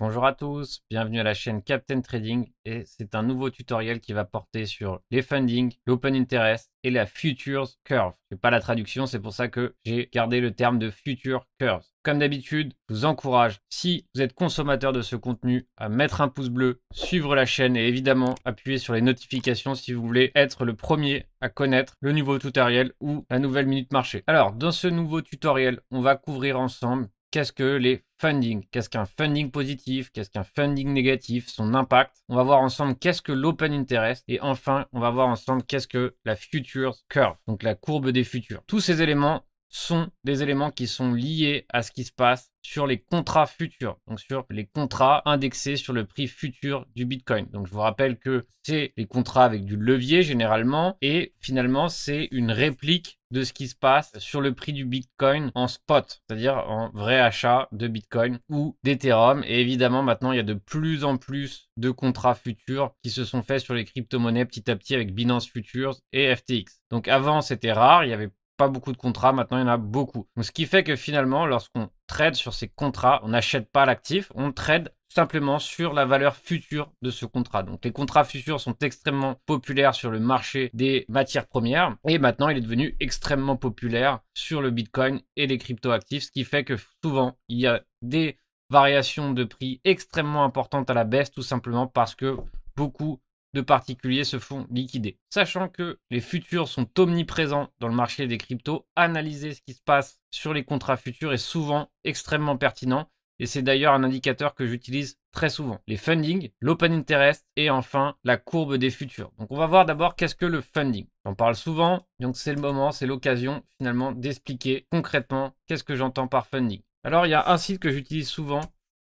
Bonjour à tous, bienvenue à la chaîne Captain Trading et c'est un nouveau tutoriel qui va porter sur les funding, l'open interest et la futures curve. Je n'ai pas la traduction, c'est pour ça que j'ai gardé le terme de future curves. Comme d'habitude, je vous encourage, si vous êtes consommateur de ce contenu, à mettre un pouce bleu, suivre la chaîne et évidemment appuyer sur les notifications si vous voulez être le premier à connaître le nouveau tutoriel ou la nouvelle minute marché. Alors, dans ce nouveau tutoriel, on va couvrir ensemble qu'est-ce que les funding, qu'est-ce qu'un funding positif, qu'est-ce qu'un funding négatif, son impact. On va voir ensemble qu'est-ce que l'open interest et enfin, on va voir ensemble qu'est-ce que la futures curve, donc la courbe des futurs. Tous ces éléments sont des éléments qui sont liés à ce qui se passe sur les contrats futurs, donc sur les contrats indexés sur le prix futur du Bitcoin. Donc je vous rappelle que c'est les contrats avec du levier généralement et finalement c'est une réplique de ce qui se passe sur le prix du Bitcoin en spot, c'est-à-dire en vrai achat de Bitcoin ou d'Ethereum. Et évidemment, maintenant, il y a de plus en plus de contrats futurs qui se sont faits sur les crypto-monnaies petit à petit avec Binance Futures et FTX. Donc avant, c'était rare, il y avait pas beaucoup de contrats, maintenant il y en a beaucoup. Donc, ce qui fait que finalement, lorsqu'on trade sur ces contrats, on n'achète pas l'actif, on trade simplement sur la valeur future de ce contrat. Donc les contrats futurs sont extrêmement populaires sur le marché des matières premières et maintenant il est devenu extrêmement populaire sur le Bitcoin et les cryptoactifs, ce qui fait que souvent il y a des variations de prix extrêmement importantes à la baisse tout simplement parce que beaucoup de particuliers se font liquider. Sachant que les futurs sont omniprésents dans le marché des cryptos, analyser ce qui se passe sur les contrats futurs est souvent extrêmement pertinent et c'est d'ailleurs un indicateur que j'utilise très souvent. Les funding, l'open interest et enfin la courbe des futurs. Donc on va voir d'abord qu'est-ce que le funding. J'en parle souvent, donc c'est le moment, c'est l'occasion finalement d'expliquer concrètement qu'est-ce que j'entends par funding. Alors il y a un site que j'utilise souvent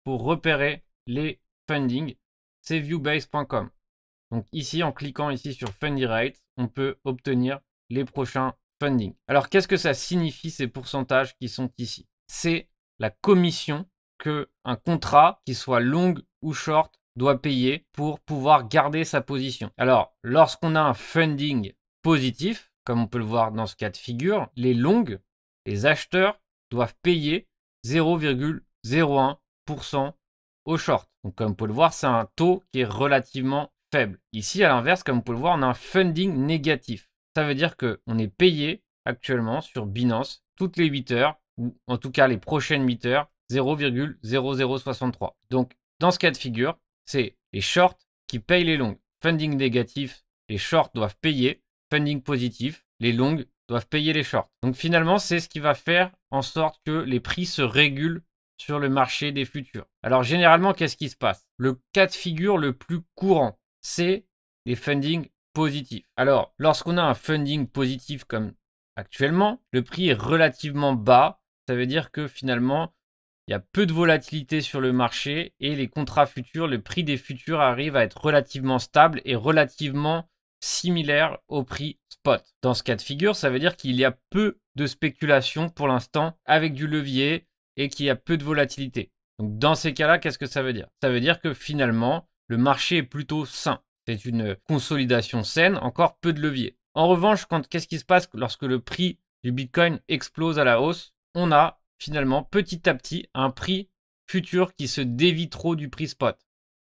pour repérer les funding, c'est viewbase.com. Donc ici, en cliquant ici sur Funding Rate, on peut obtenir les prochains funding. Alors qu'est-ce que ça signifie ces pourcentages qui sont ici? C'est la commission que un contrat, qui soit long ou short, doit payer pour pouvoir garder sa position. Alors lorsqu'on a un funding positif, comme on peut le voir dans ce cas de figure, les longues, les acheteurs doivent payer 0,01% au short. Donc comme on peut le voir, c'est un taux qui est relativement faible. Ici, à l'inverse, comme vous pouvez le voir, on a un funding négatif. Ça veut dire qu'on est payé actuellement sur Binance toutes les 8 heures, ou en tout cas les prochaines 8 heures, 0,0063. Donc, dans ce cas de figure, c'est les shorts qui payent les longues. Funding négatif, les shorts doivent payer. Funding positif, les longues doivent payer les shorts. Donc finalement, c'est ce qui va faire en sorte que les prix se régulent sur le marché des futurs. Alors généralement, qu'est-ce qui se passe? Le cas de figure le plus courant, c'est les funding positifs. Alors, lorsqu'on a un funding positif comme actuellement, le prix est relativement bas. Ça veut dire que finalement, il y a peu de volatilité sur le marché et les contrats futurs, le prix des futurs arrive à être relativement stable et relativement similaire au prix spot. Dans ce cas de figure, ça veut dire qu'il y a peu de spéculation pour l'instant avec du levier et qu'il y a peu de volatilité. Donc dans ces cas-là, qu'est-ce que ça veut dire? Ça veut dire que finalement, le marché est plutôt sain. C'est une consolidation saine, encore peu de levier. En revanche, qu'est-ce qui se passe lorsque le prix du Bitcoin explose à la hausse? On a finalement petit à petit un prix futur qui se dévie trop du prix spot.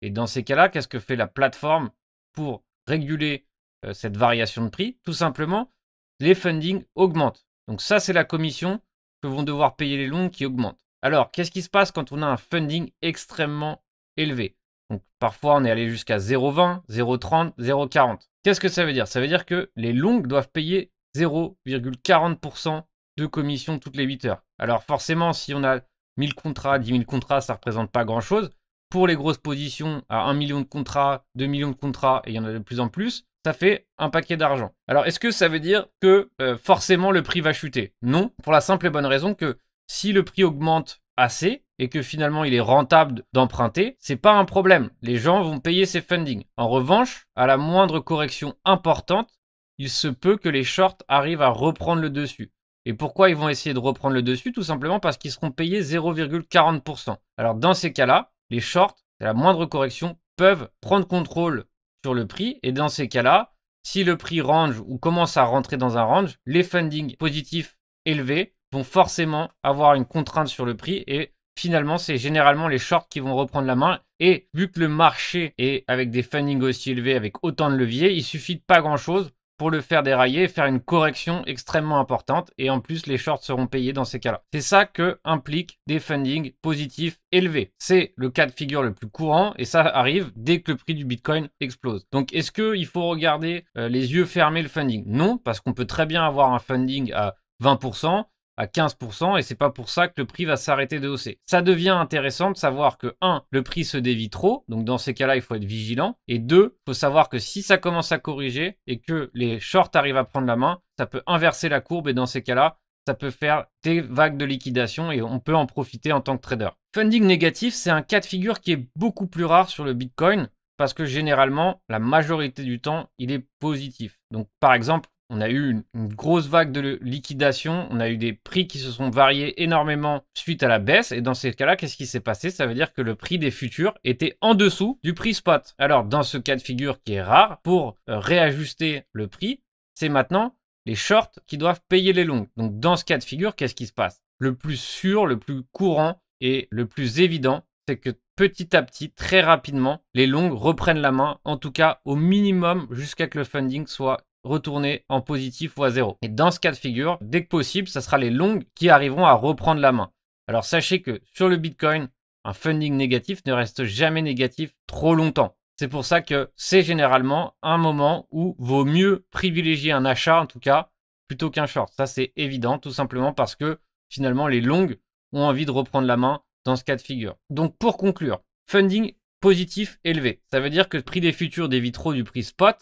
Et dans ces cas-là, qu'est-ce que fait la plateforme pour réguler cette variation de prix? Tout simplement, les funding augmentent. Donc ça, c'est la commission que vont devoir payer les longs qui augmentent. Alors, qu'est-ce qui se passe quand on a un funding extrêmement élevé? Donc parfois, on est allé jusqu'à 0,20, 0,30, 0,40. Qu'est-ce que ça veut dire? Ça veut dire que les longues doivent payer 0,40% de commission toutes les 8 heures. Alors forcément, si on a 1000 contrats, 10 000 contrats, ça ne représente pas grand-chose. Pour les grosses positions, à 1 million de contrats, 2 millions de contrats, et il y en a de plus en plus, ça fait un paquet d'argent. Alors, est-ce que ça veut dire que forcément le prix va chuter? Non, pour la simple et bonne raison que si le prix augmente assez et que finalement il est rentable d'emprunter, c'est pas un problème. Les gens vont payer ces funding. En revanche, à la moindre correction importante, il se peut que les shorts arrivent à reprendre le dessus. Et pourquoi ils vont essayer de reprendre le dessus? Tout simplement parce qu'ils seront payés 0,40%. Alors dans ces cas-là, les shorts, à la moindre correction, peuvent prendre contrôle sur le prix. Et dans ces cas-là, si le prix range ou commence à rentrer dans un range, les funding positifs élevés vont forcément avoir une contrainte sur le prix et finalement, c'est généralement les shorts qui vont reprendre la main. Et vu que le marché est avec des fundings aussi élevés, avec autant de leviers, il suffit de pas grand-chose pour le faire dérailler et faire une correction extrêmement importante. Et en plus, les shorts seront payés dans ces cas-là. C'est ça que implique des fundings positifs élevés. C'est le cas de figure le plus courant et ça arrive dès que le prix du Bitcoin explose. Donc, est-ce qu'il faut regarder les yeux fermés le funding? Non, parce qu'on peut très bien avoir un funding à 20%, à 15% et c'est pas pour ça que le prix va s'arrêter de hausser. Ça devient intéressant de savoir que 1, le prix se dévie trop, donc dans ces cas-là, il faut être vigilant. Et 2, il faut savoir que si ça commence à corriger et que les shorts arrivent à prendre la main, ça peut inverser la courbe et dans ces cas-là, ça peut faire des vagues de liquidation et on peut en profiter en tant que trader. Funding négatif, c'est un cas de figure qui est beaucoup plus rare sur le Bitcoin parce que généralement, la majorité du temps, il est positif. Donc par exemple, on a eu une grosse vague de liquidation, on a eu des prix qui se sont variés énormément suite à la baisse. Et dans ces cas-là, qu'est-ce qui s'est passé? Ça veut dire que le prix des futurs était en dessous du prix spot. Alors, dans ce cas de figure qui est rare, pour réajuster le prix, c'est maintenant les shorts qui doivent payer les longs. Donc, dans ce cas de figure, qu'est-ce qui se passe? Le plus sûr, le plus courant et le plus évident, c'est que petit à petit, très rapidement, les longs reprennent la main, en tout cas au minimum jusqu'à que le funding soit retourner en positif ou à zéro. Et dans ce cas de figure, dès que possible, ça sera les longues qui arriveront à reprendre la main. Alors sachez que sur le Bitcoin, un funding négatif ne reste jamais négatif trop longtemps. C'est pour ça que c'est généralement un moment où vaut mieux privilégier un achat en tout cas plutôt qu'un short. Ça c'est évident tout simplement parce que finalement les longues ont envie de reprendre la main dans ce cas de figure. Donc pour conclure, funding positif élevé. Ça veut dire que le prix des futurs dévie trop du prix spot,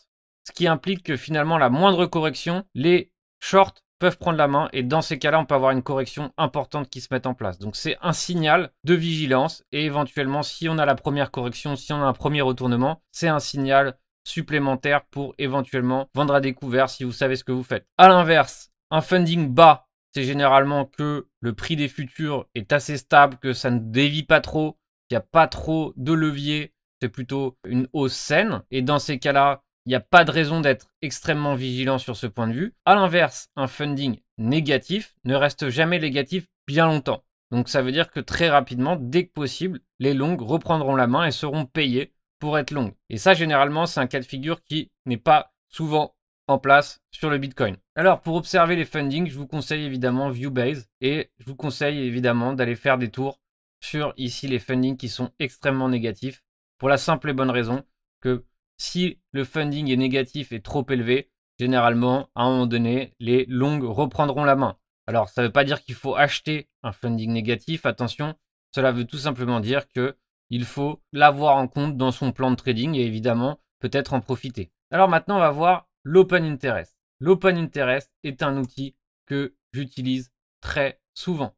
ce qui implique que finalement la moindre correction, les shorts peuvent prendre la main et dans ces cas-là, on peut avoir une correction importante qui se met en place. Donc c'est un signal de vigilance et éventuellement, si on a la première correction, si on a un premier retournement, c'est un signal supplémentaire pour éventuellement vendre à découvert si vous savez ce que vous faites. À l'inverse, un funding bas, c'est généralement que le prix des futurs est assez stable, que ça ne dévie pas trop, qu'il n'y a pas trop de levier, c'est plutôt une hausse saine. Et dans ces cas-là, il n'y a pas de raison d'être extrêmement vigilant sur ce point de vue. À l'inverse, un funding négatif ne reste jamais négatif bien longtemps. Donc ça veut dire que très rapidement, dès que possible, les longues reprendront la main et seront payées pour être longues. Et ça, généralement, c'est un cas de figure qui n'est pas souvent en place sur le Bitcoin. Alors, pour observer les fundings, je vous conseille évidemment Viewbase et je vous conseille évidemment d'aller faire des tours sur ici les fundings qui sont extrêmement négatifs pour la simple et bonne raison que si le funding est négatif et trop élevé, généralement, à un moment donné, les longues reprendront la main. Alors, ça ne veut pas dire qu'il faut acheter un funding négatif, attention, cela veut tout simplement dire qu'il faut l'avoir en compte dans son plan de trading et évidemment, peut-être en profiter. Alors maintenant, on va voir l'Open Interest. L'Open Interest est un outil que j'utilise très souvent.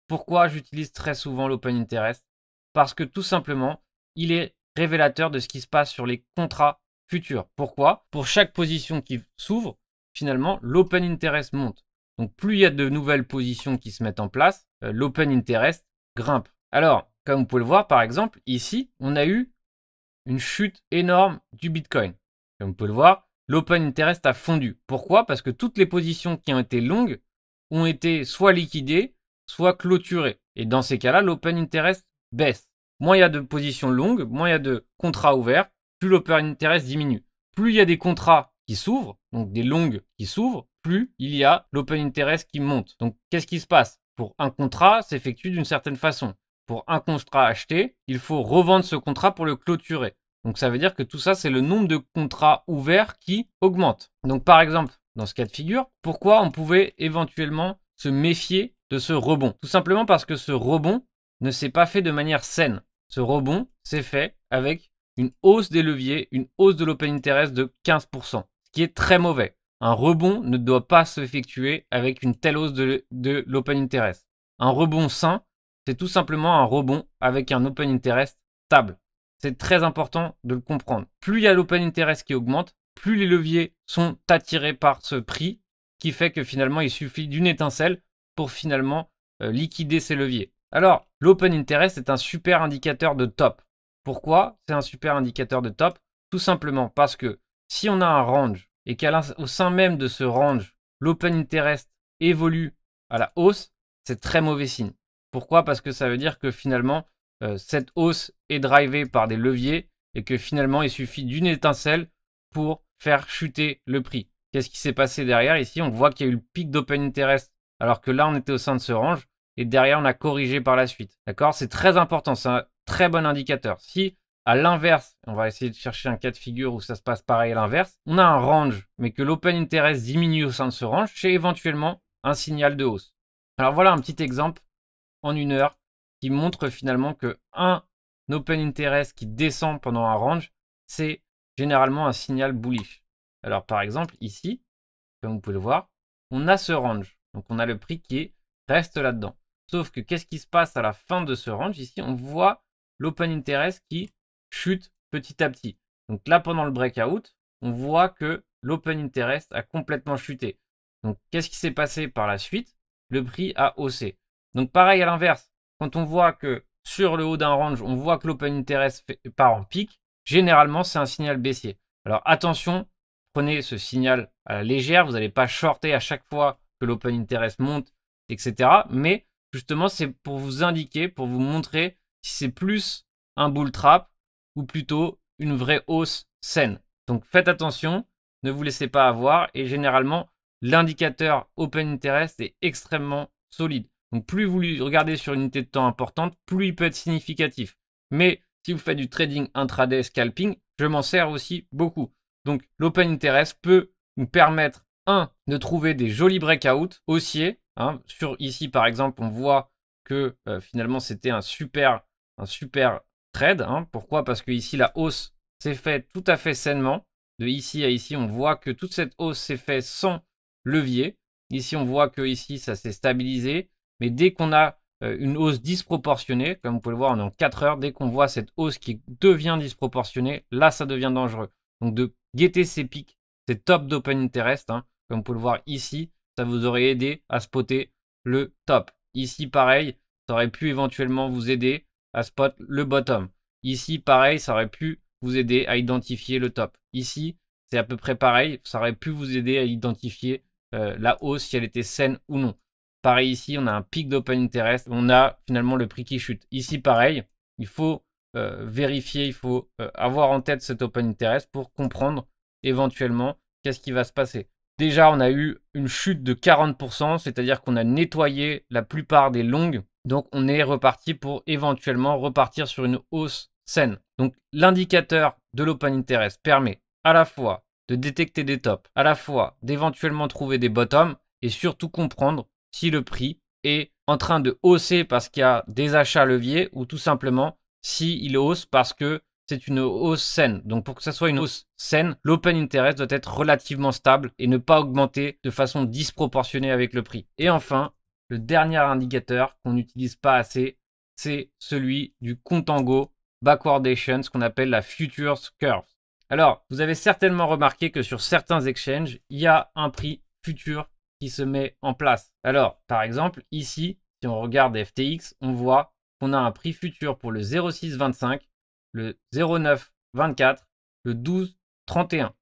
Pourquoi j'utilise très souvent l'Open Interest? Parce que tout simplement, il est révélateur de ce qui se passe sur les contrats futurs. Pourquoi? Pour chaque position qui s'ouvre, finalement, l'Open Interest monte. Donc, plus il y a de nouvelles positions qui se mettent en place, l'Open Interest grimpe. Alors, comme vous pouvez le voir, par exemple, ici, on a eu une chute énorme du Bitcoin. Comme vous pouvez le voir, l'Open Interest a fondu. Pourquoi? Parce que toutes les positions qui ont été longues ont été soit liquidées, soit clôturées. Et dans ces cas-là, l'Open Interest baisse. Moins il y a de positions longues, moins il y a de contrats ouverts, plus l'Open Interest diminue. Plus il y a des contrats qui s'ouvrent, donc des longues qui s'ouvrent, plus il y a l'Open Interest qui monte. Donc qu'est-ce qui se passe? Pour un contrat, s'effectue d'une certaine façon. Pour un contrat acheté, il faut revendre ce contrat pour le clôturer. Donc ça veut dire que tout ça, c'est le nombre de contrats ouverts qui augmente. Donc par exemple, dans ce cas de figure, pourquoi on pouvait éventuellement se méfier de ce rebond? Tout simplement parce que ce rebond ne s'est pas fait de manière saine. Ce rebond s'est fait avec une hausse des leviers, une hausse de l'Open Interest de 15%, ce qui est très mauvais. Un rebond ne doit pas s'effectuer avec une telle hausse de l'Open Interest. Un rebond sain, c'est tout simplement un rebond avec un Open Interest stable. C'est très important de le comprendre. Plus il y a l'Open Interest qui augmente, plus les leviers sont attirés par ce prix, qui fait que finalement il suffit d'une étincelle pour finalement liquider ces leviers. Alors, l'Open Interest est un super indicateur de top. Pourquoi c'est un super indicateur de top? Tout simplement parce que si on a un range et qu'au sein même de ce range, l'Open Interest évolue à la hausse, c'est très mauvais signe. Pourquoi? Parce que ça veut dire que finalement, cette hausse est drivée par des leviers et que finalement, il suffit d'une étincelle pour faire chuter le prix. Qu'est-ce qui s'est passé derrière? Ici, on voit qu'il y a eu le pic d'open interest alors que là, on était au sein de ce range et derrière, on a corrigé par la suite. D'accord? C'est très important, c'est un très bon indicateur. Si à l'inverse, on va essayer de chercher un cas de figure où ça se passe pareil à l'inverse, on a un range, mais que l'open interest diminue au sein de ce range, c'est éventuellement un signal de hausse. Alors voilà un petit exemple en 1 heure qui montre finalement que un open interest qui descend pendant un range, c'est généralement un signal bullish. Alors par exemple ici, comme vous pouvez le voir, on a ce range. Donc on a le prix qui reste là-dedans. Sauf que qu'est-ce qui se passe à la fin de ce range? Ici, on voit l'open interest qui chute petit à petit. Donc là, pendant le breakout, on voit que l'open interest a complètement chuté. Donc qu'est-ce qui s'est passé par la suite? Le prix a haussé. Donc pareil à l'inverse, quand on voit que sur le haut d'un range, on voit que l'open interest part en pic, généralement c'est un signal baissier. Alors attention, prenez ce signal à la légère, vous n'allez pas shorter à chaque fois que l'open interest monte, etc. Mais justement, c'est pour vous indiquer, pour vous montrer si c'est plus un bull trap ou plutôt une vraie hausse saine. Donc faites attention, ne vous laissez pas avoir et généralement, l'indicateur open interest est extrêmement solide. Donc plus vous regardez sur une unité de temps importante, plus il peut être significatif. Mais si vous faites du trading intraday scalping, je m'en sers aussi beaucoup. Donc l'open interest peut nous permettre, de trouver des jolis breakouts haussiers. Sur ici par exemple, on voit que finalement c'était un super trade. Pourquoi? Parce que ici la hausse s'est faite tout à fait sainement. De ici à ici, on voit que toute cette hausse s'est faite sans levier. Ici, on voit que ici ça s'est stabilisé. Mais dès qu'on a une hausse disproportionnée, comme vous pouvez le voir, on est en 4 heures, dès qu'on voit cette hausse qui devient disproportionnée, là, ça devient dangereux. Donc, de guetter ces pics, ces tops d'open interest, comme vous pouvez le voir ici, ça vous aurait aidé à spotter le top. Ici, pareil, ça aurait pu éventuellement vous aider à spot le bottom. Ici, pareil, ça aurait pu vous aider à identifier le top. Ici, c'est à peu près pareil, ça aurait pu vous aider à identifier la hausse, si elle était saine ou non. Pareil ici, on a un pic d'open interest, on a finalement le prix qui chute. Ici, pareil, il faut vérifier, il faut avoir en tête cet open interest pour comprendre éventuellement qu'est-ce qui va se passer. Déjà, on a eu une chute de 40%, c'est-à-dire qu'on a nettoyé la plupart des longues. Donc, on est reparti pour éventuellement repartir sur une hausse saine. Donc, l'indicateur de l'open interest permet à la fois de détecter des tops, à la fois d'éventuellement trouver des bottoms et surtout comprendre si le prix est en train de hausser parce qu'il y a des achats leviers ou tout simplement s'il hausse parce que c'est une hausse saine. Donc pour que ça soit une hausse saine, l'open interest doit être relativement stable et ne pas augmenter de façon disproportionnée avec le prix. Et enfin, le dernier indicateur qu'on n'utilise pas assez, c'est celui du contango backwardation, ce qu'on appelle la futures curve. Alors, vous avez certainement remarqué que sur certains exchanges, il y a un prix futur qui se met en place. Alors, par exemple, ici, si on regarde FTX, on voit qu'on a un prix futur pour le 0,625, le 0,924, le 12,31.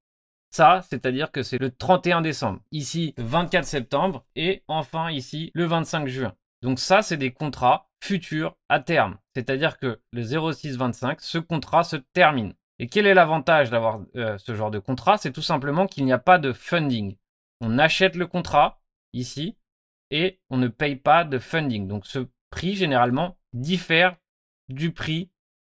Ça, c'est-à-dire que c'est le 31 décembre. Ici, le 24 septembre et enfin ici, le 25 juin. Donc ça, c'est des contrats futurs à terme. C'est-à-dire que le 0,625, ce contrat se termine. Et quel est l'avantage d'avoir ce genre de contrat? C'est tout simplement qu'il n'y a pas de funding. On achète le contrat ici et on ne paye pas de funding. Donc ce prix généralement diffère du prix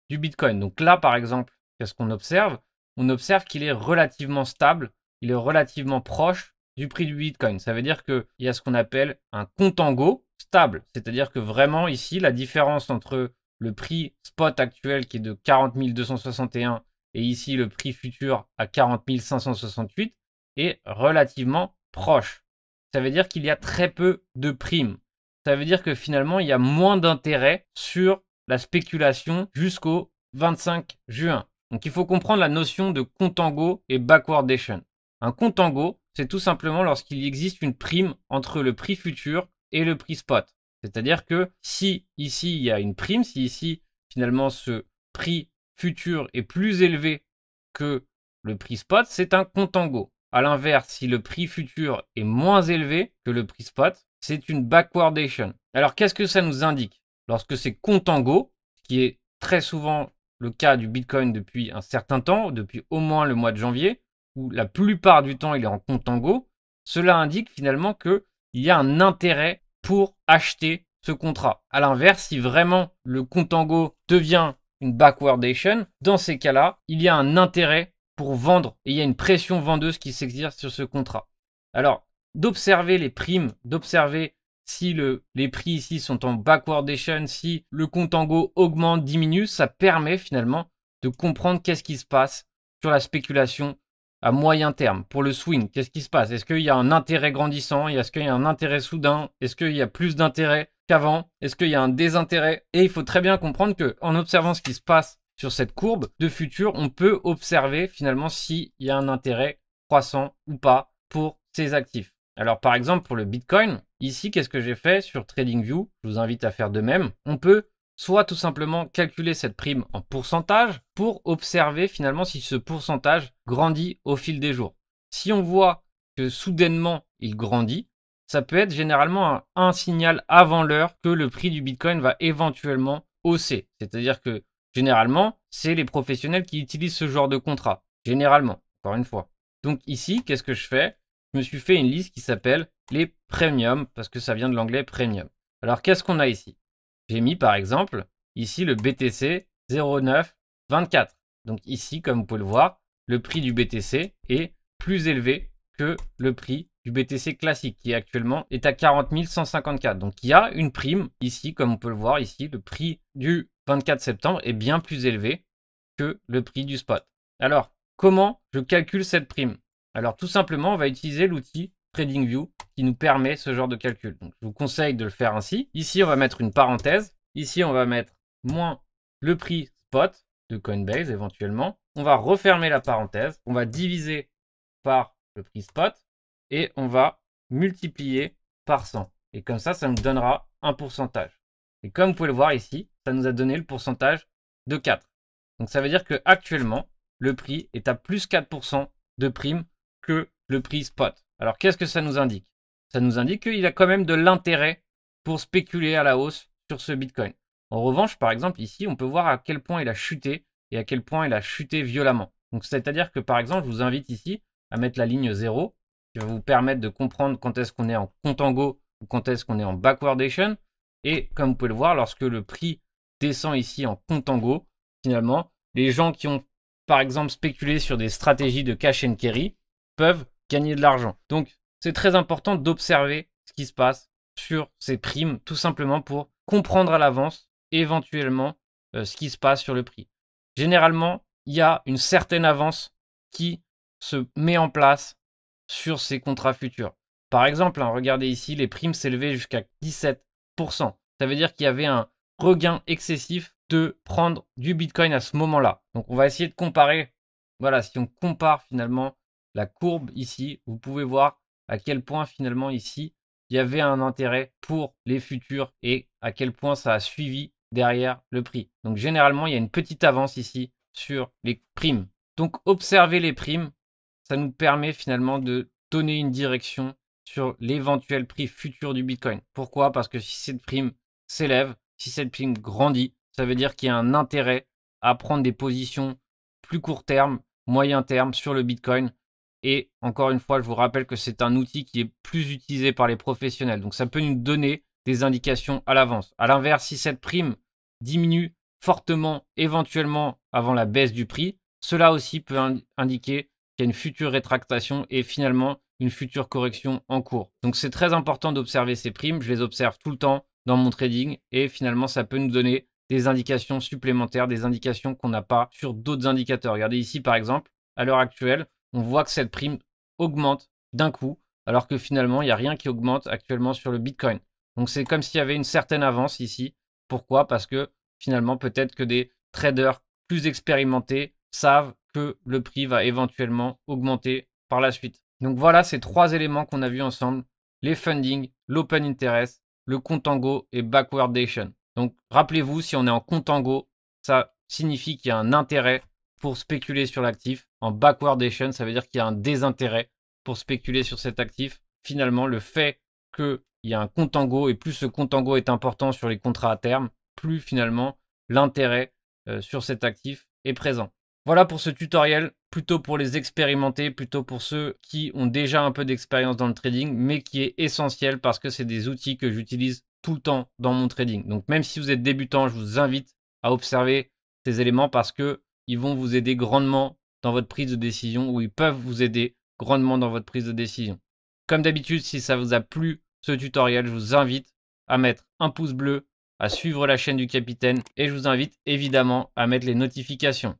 du Bitcoin. Donc là par exemple, qu'est-ce qu'on observe? On observe qu'il est relativement stable, il est relativement proche du prix du Bitcoin. Ça veut dire qu'il y a ce qu'on appelle un contango stable. C'est-à-dire que vraiment ici, la différence entre le prix spot actuel qui est de 40 261 et ici le prix futur à 40 568 est relativement proche. Ça veut dire qu'il y a très peu de primes. Ça veut dire que finalement, il y a moins d'intérêt sur la spéculation jusqu'au 25 juin. Donc il faut comprendre la notion de contango et backwardation. Un contango, c'est tout simplement lorsqu'il existe une prime entre le prix futur et le prix spot. C'est-à-dire que si ici il y a une prime, si ici finalement ce prix futur est plus élevé que le prix spot, c'est un contango. A l'inverse, si le prix futur est moins élevé que le prix spot, c'est une backwardation. Alors qu'est-ce que ça nous indique? lorsque c'est contango, ce qui est très souvent le cas du Bitcoin depuis un certain temps, depuis au moins le mois de janvier, où la plupart du temps il est en contango, cela indique finalement qu'il y a un intérêt pour acheter ce contrat. À l'inverse, si vraiment le contango devient une backwardation, dans ces cas-là, il y a un intérêt pour vendre et il y a une pression vendeuse qui s'exerce sur ce contrat. Alors, d'observer les primes, d'observer si les prix ici sont en backwardation, si le contango augmente, diminue, ça permet finalement de comprendre qu'est-ce qui se passe sur la spéculation à moyen terme. Pour le swing, qu'est-ce qui se passe? Est-ce qu'il y a un intérêt grandissant? Est-ce qu'il y a un intérêt soudain? Est-ce qu'il y a plus d'intérêt qu'avant? Est-ce qu'il y a un désintérêt? Et il faut très bien comprendre qu'en observant ce qui se passe sur cette courbe de futur, on peut observer finalement s'il y a un intérêt croissant ou pas pour ces actifs. Alors par exemple pour le Bitcoin, ici qu'est-ce que j'ai fait sur TradingView? Je vous invite à faire de même. On peut soit tout simplement calculer cette prime en pourcentage pour observer finalement si ce pourcentage grandit au fil des jours. Si on voit que soudainement il grandit, ça peut être généralement un signal avant l'heure que le prix du Bitcoin va éventuellement hausser. C'est-à-dire que généralement, c'est les professionnels qui utilisent ce genre de contrat. Généralement, encore une fois. Donc ici, qu'est-ce que je fais? Je me suis fait une liste qui s'appelle les premium, parce que ça vient de l'anglais premium. Alors qu'est-ce qu'on a ici? J'ai mis par exemple, ici le BTC 0924. Donc ici, comme vous pouvez le voir, le prix du BTC est plus élevé que le prix du BTC classique, qui actuellement est à 40 154. Donc il y a une prime ici, comme on peut le voir ici, le prix du 24 septembre est bien plus élevé que le prix du spot. Alors, comment je calcule cette prime? Alors tout simplement, on va utiliser l'outil TradingView qui nous permet ce genre de calcul. Donc, je vous conseille de le faire ainsi. Ici, on va mettre une parenthèse. Ici, on va mettre moins le prix spot de Coinbase éventuellement. On va refermer la parenthèse. On va diviser par le prix spot et on va multiplier par 100. Et comme ça nous donnera un pourcentage. Et comme vous pouvez le voir ici, ça nous a donné le pourcentage de 4. Donc ça veut dire qu'actuellement, le prix est à plus 4% de prime que le prix spot. Alors qu'est-ce que ça nous indique? Ça nous indique qu'il a quand même de l'intérêt pour spéculer à la hausse sur ce Bitcoin. En revanche, par exemple, ici, on peut voir à quel point il a chuté et à quel point il a chuté violemment. Donc c'est-à-dire que par exemple, je vous invite ici à mettre la ligne 0 qui va vous permettre de comprendre quand est-ce qu'on est en contango ou quand est-ce qu'on est en backwardation. Et comme vous pouvez le voir, lorsque le prix descend ici en contango, finalement, les gens qui ont par exemple spéculé sur des stratégies de cash and carry peuvent gagner de l'argent. Donc c'est très important d'observer ce qui se passe sur ces primes, tout simplement pour comprendre à l'avance éventuellement ce qui se passe sur le prix. Généralement, il y a une certaine avance qui se met en place sur ces contrats futurs. Par exemple, regardez ici, les primes s'élevaient jusqu'à 17%. Ça veut dire qu'il y avait un regain excessif de prendre du Bitcoin à ce moment-là. Donc on va essayer de comparer. Voilà, si on compare finalement la courbe ici, vous pouvez voir à quel point finalement ici, il y avait un intérêt pour les futurs et à quel point ça a suivi derrière le prix. Donc généralement, il y a une petite avance ici sur les primes. Donc observer les primes, ça nous permet finalement de donner une direction sur l'éventuel prix futur du Bitcoin. Pourquoi? Parce que si cette prime s'élève, si cette prime grandit, ça veut dire qu'il y a un intérêt à prendre des positions plus court terme, moyen terme sur le Bitcoin. Et encore une fois, je vous rappelle que c'est un outil qui est plus utilisé par les professionnels. Donc ça peut nous donner des indications à l'avance. À l'inverse, si cette prime diminue fortement, éventuellement avant la baisse du prix, cela aussi peut indiquer qu'il y a une future rétractation et finalement une future correction en cours. Donc c'est très important d'observer ces primes. Je les observe tout le temps dans mon trading et finalement ça peut nous donner des indications supplémentaires, des indications qu'on n'a pas sur d'autres indicateurs. Regardez ici par exemple, à l'heure actuelle, on voit que cette prime augmente d'un coup, alors que finalement, il n'y a rien qui augmente actuellement sur le Bitcoin. Donc c'est comme s'il y avait une certaine avance ici. Pourquoi? Parce que finalement, peut-être que des traders plus expérimentés savent que le prix va éventuellement augmenter par la suite. Donc voilà ces trois éléments qu'on a vus ensemble, les funding, l'open interest, le contango et backwardation. Donc rappelez-vous, si on est en contango, ça signifie qu'il y a un intérêt pour spéculer sur l'actif. En backwardation, ça veut dire qu'il y a un désintérêt pour spéculer sur cet actif. Finalement, le fait qu'il y a un compte en Go et plus ce compte en Go est important sur les contrats à terme, plus finalement l'intérêt sur cet actif est présent. Voilà pour ce tutoriel, plutôt pour les expérimenter, plutôt pour ceux qui ont déjà un peu d'expérience dans le trading, mais qui est essentiel parce que c'est des outils que j'utilise tout le temps dans mon trading. Donc même si vous êtes débutant, je vous invite à observer ces éléments parce qu'ils vont vous aider grandement dans votre prise de décision ou ils peuvent vous aider grandement dans votre prise de décision. Comme d'habitude, si ça vous a plu ce tutoriel, je vous invite à mettre un pouce bleu, à suivre la chaîne du capitaine et je vous invite évidemment à mettre les notifications.